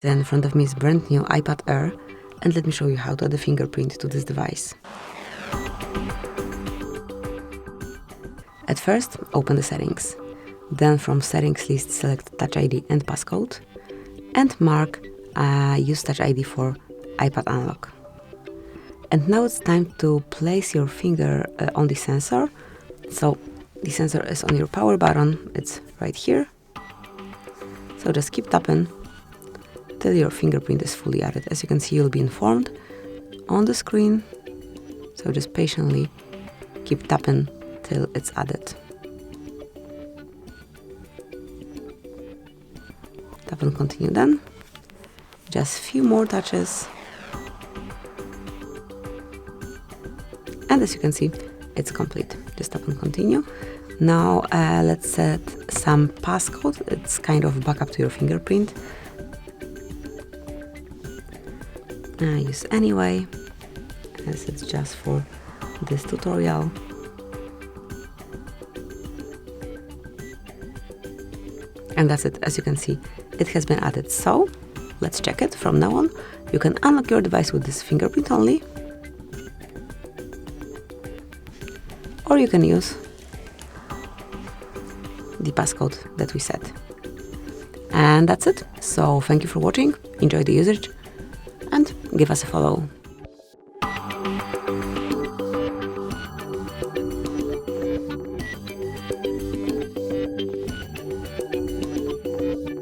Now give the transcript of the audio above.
In front of me is brand new iPad Air, and let me show you how to add a fingerprint to this device. At first, open the settings. Then from settings list, select Touch ID and passcode, and mark use Touch ID for iPad unlock. And now it's time to place your finger on the sensor. So the sensor is on your power button, it's right here. So just keep tapping till your fingerprint is fully added. As you can see, you'll be informed on the screen. So just patiently keep tapping till it's added. Tap and continue then. Just a few more touches. And as you can see, it's complete. Just tap and continue. Now let's set some passcode. It's kind of backup to your fingerprint. Use anyway, as it's just for this tutorial. And that's it. As you can see, it has been added. So let's check it. From now on, you can unlock your device with this fingerprint only, or you can use the passcode that we set. And that's it. So thank you for watching, enjoy the usage, and give us a follow.